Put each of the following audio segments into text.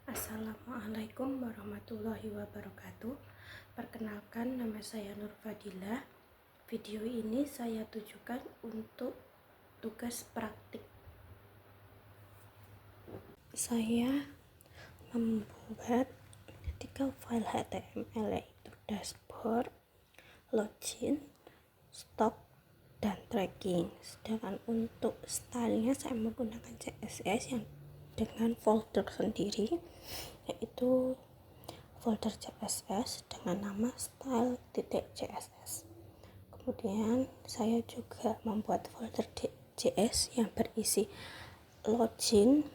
Assalamualaikum warahmatullahi wabarakatuh. Perkenalkan, nama saya Nur Fadilah. Video ini saya tujukan untuk tugas praktik. Saya membuat 3 file HTML, yaitu dashboard, login, stok, dan tracking. Sedangkan untuk stylenya saya menggunakan CSS yang dengan folder sendiri, yaitu folder CSS dengan nama style.css. Kemudian saya juga membuat folder JS yang berisi login,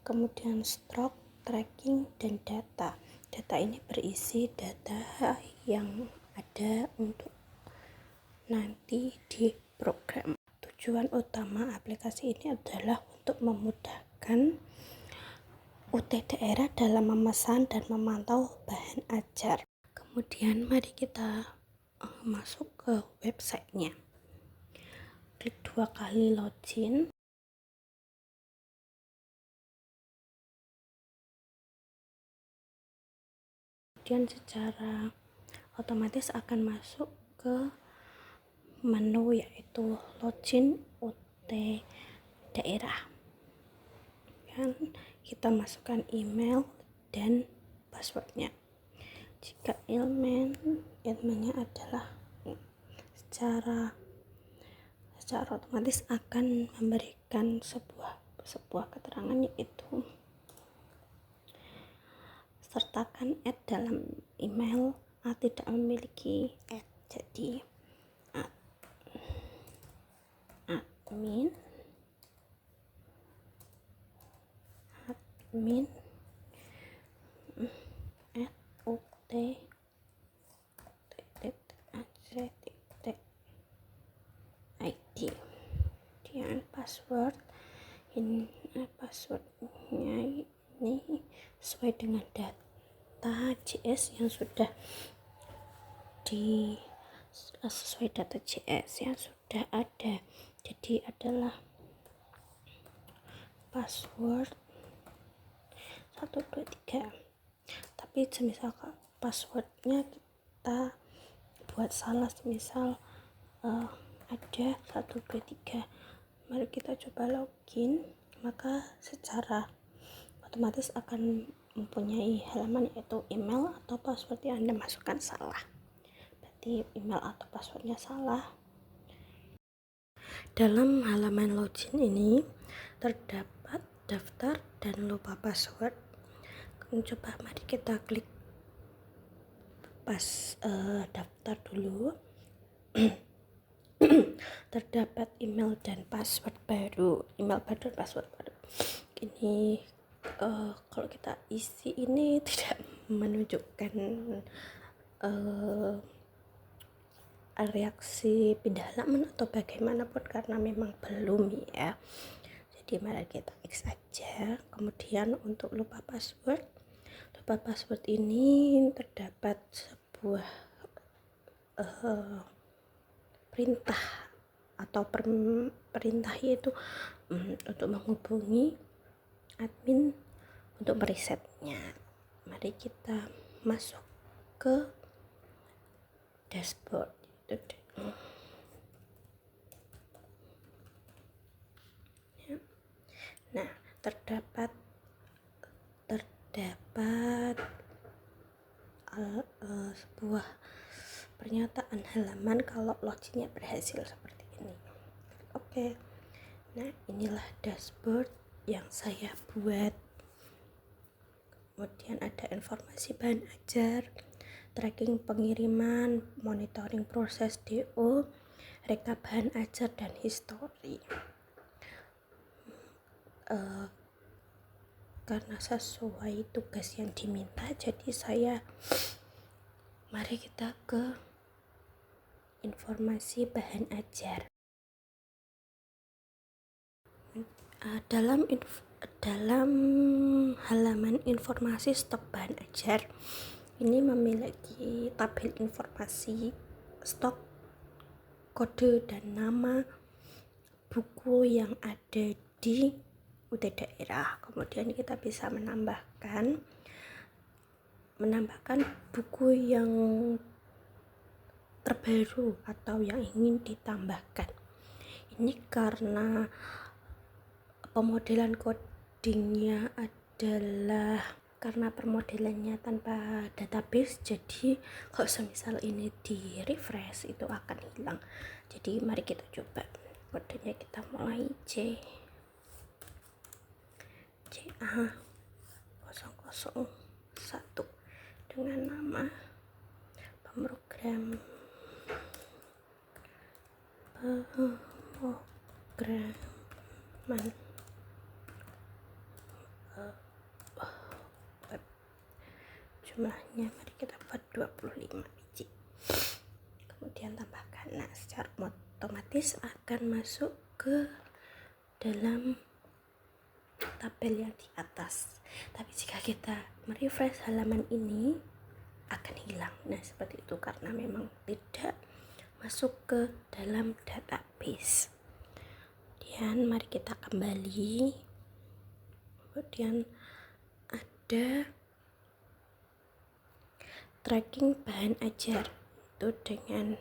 kemudian stroke, tracking, dan data. Data ini berisi data yang ada untuk nanti di program. Tujuan utama aplikasi ini adalah untuk memudahkan UT daerah dalam memesan dan memantau bahan ajar. Kemudian mari kita masuk ke websitenya. Klik 2 kali login. Kemudian secara otomatis akan masuk ke menu, yaitu login UT daerah. Dan kita masukkan email dan passwordnya. Jika emailnya adalah secara otomatis akan memberikan sebuah keterangan, yaitu sertakan dalam email tidak memiliki jadi admin @ut.id. Kemudian passwordnya ini sesuai dengan data JS yang sudah ada. Jadi adalah password 123. Tapi semisal passwordnya kita buat salah, semisal ada 123, mari kita coba login, maka secara otomatis akan mempunyai halaman, yaitu email atau password yang Anda masukkan salah. Berarti email atau passwordnya salah. Dalam halaman login ini terdapat daftar dan lupa password. Coba mari kita klik daftar dulu. Terdapat email dan password baru, ini kalau kita isi ini tidak menunjukkan reaksi pindah halaman atau bagaimanapun, karena memang belum ya. Jadi mari kita X saja. Kemudian untuk lupa password ini terdapat sebuah perintah atau perintah, yaitu untuk menghubungi admin untuk meresetnya. Mari kita masuk ke dashboard. Nah, terdapat sebuah pernyataan halaman kalau loginnya berhasil seperti ini. Oke. Nah, inilah dashboard yang saya buat. Kemudian ada informasi bahan ajar, tracking pengiriman, monitoring proses DO, rekap bahan ajar, dan history. Karena sesuai tugas yang diminta, jadi mari kita ke informasi bahan ajar. Dalam halaman informasi stok bahan ajar ini memiliki tabel informasi stok, kode, dan nama buku yang ada di UT daerah. Kemudian kita bisa menambahkan buku yang terbaru atau yang ingin ditambahkan. Ini karena pemodelan codingnya adalah karena permodelannya tanpa database, jadi kalau semisal ini di refresh itu akan hilang. Jadi mari kita coba. Kodenya kita mulai CA001 dengan nama pemrograman web. Jumlahnya mari kita buat 25 biji. Kemudian tambahkan. Nah, secara otomatis akan masuk ke dalam tabel yang di atas. Tapi jika kita merefresh halaman ini akan hilang. Nah, seperti itu karena memang tidak masuk ke dalam database. Kemudian mari kita kembali. Kemudian ada tracking bahan ajar itu dengan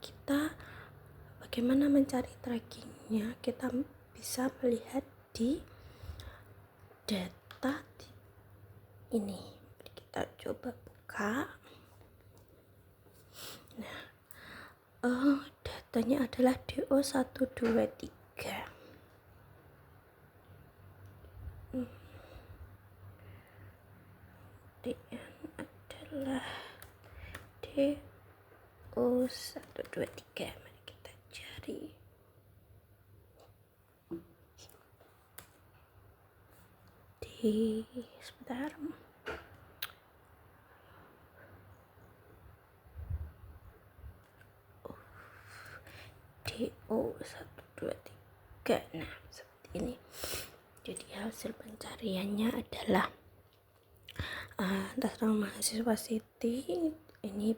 kita bagaimana mencari trackingnya, kita bisa melihat di data ini. Kita coba buka. Nah, datanya adalah DO123. DN adalah DO123. Mari kita cari. Sebentar. DO123. Nah, seperti ini. Jadi hasil pencariannya adalah atas nama mahasiswa Siti, ini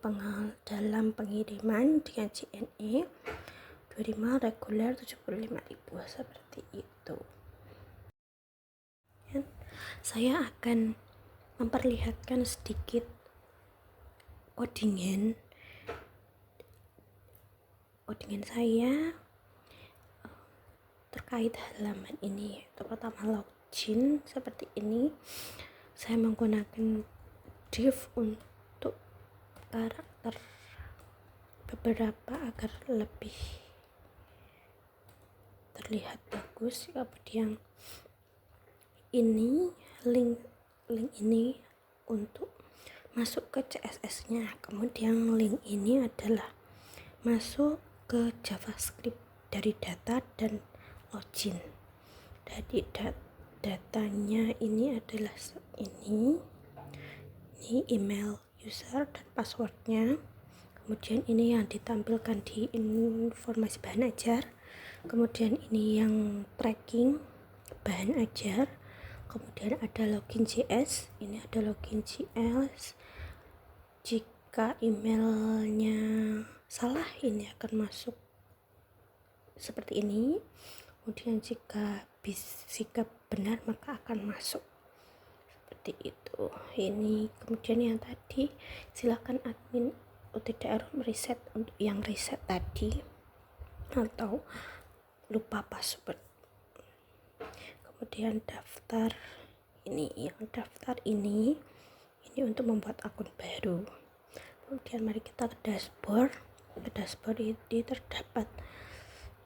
dalam pengiriman dengan JNE 25 reguler 75.000 seperti itu. Dan saya akan memperlihatkan sedikit codingan saya terkait halaman ini. Pertama, login seperti ini. Saya menggunakan div untuk karakter beberapa agar lebih terlihat bagus. Kemudian ini link ini untuk masuk ke CSS nya. Kemudian link ini adalah masuk ke JavaScript dari data dan login. Jadi datanya ini adalah ini email user dan passwordnya. Kemudian ini yang ditampilkan di informasi bahan ajar. Kemudian ini yang tracking bahan ajar. Kemudian ada login JS, ini ada login JS. Jika emailnya salah, ini akan masuk seperti ini. Kemudian jika benar maka akan masuk seperti itu. Ini kemudian yang tadi silakan admin UTDR reset untuk yang reset tadi atau lupa password. Kemudian daftar ini untuk membuat akun baru. Kemudian mari kita ke dashboard. Ke dashboard ini terdapat,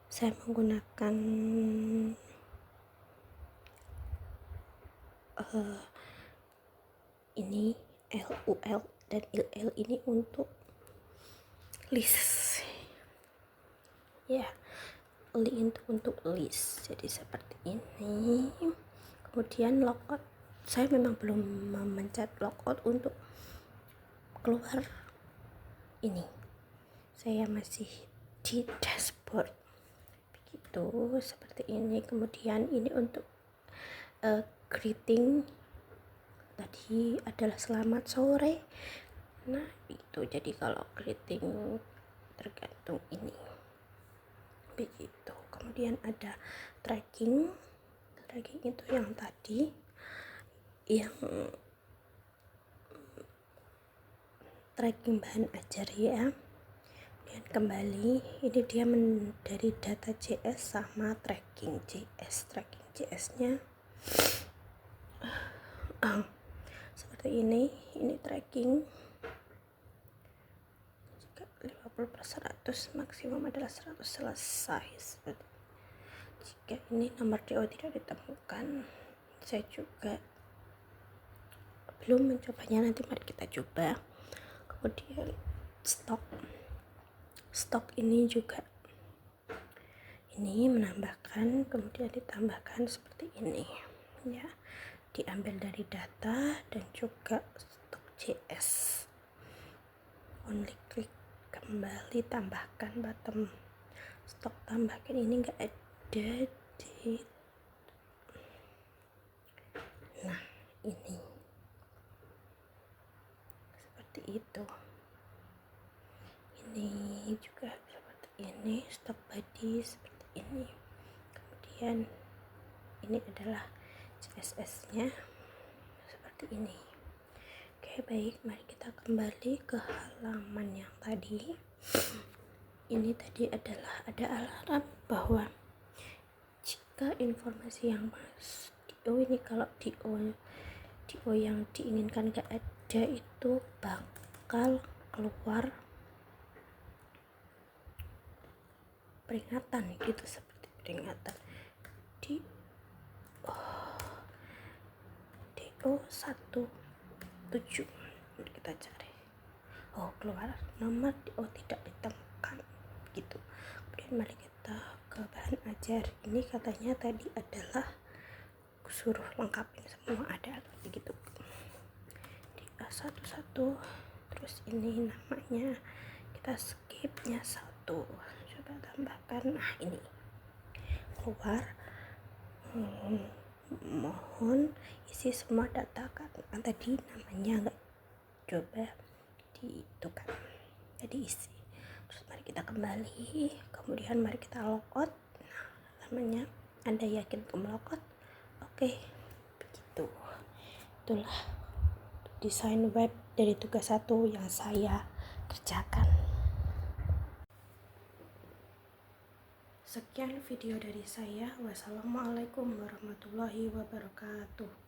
saya menggunakan ini LUL dan IL ini untuk list ya, link untuk list. Jadi seperti ini. Kemudian logout, saya memang belum memencet logout untuk keluar ini, saya masih di dashboard begitu, seperti ini. Kemudian ini untuk greeting tadi adalah selamat sore. Nah itu, jadi kalau greeting tergantung ini begitu. kemudian ada tracking itu yang tadi yang tracking bahan ajar ya. Dan kembali ini dia dari data JS sama tracking JS nya seperti ini tracking 50/100, maksimum adalah 100 selesai. Jika ini nomor DO tidak ditemukan, saya juga belum mencobanya, nanti mari kita coba. Kemudian stok ini juga ini menambahkan, kemudian ditambahkan seperti ini ya, diambil dari data dan juga stok JS. Only klik kembali, tambahkan bottom stok, tambahkan ini enggak ada di, nah ini seperti itu. Ini juga seperti ini, stok body seperti ini, kemudian ini adalah CSS nya seperti ini. Oke, baik, mari kita kembali ke halaman yang tadi. Ini tadi adalah ada alarm bahwa jika informasi yang DO ini, kalau DO yang diinginkan gak ada, itu bakal keluar peringatan gitu, seperti peringatan di DO 17. Kita cari, keluar nomor DO tidak ditemukan gitu. Kemudian mari kita ke bahan ajar. Ini katanya tadi adalah suruh lengkapin semua, ada begitu di A11, terus ini namanya kita skipnya 1, coba tambahkan, nah ini keluar, mohon isi semua data, kan tadi namanya enggak, coba ditukar jadi isi. Terus mari kita kembali, kemudian mari kita logout. Nah, namanya Anda yakin untuk melogout? Oke, begitu. Itulah desain web dari tugas 1 yang saya kerjakan. Sekian video dari saya. Wassalamualaikum warahmatullahi wabarakatuh.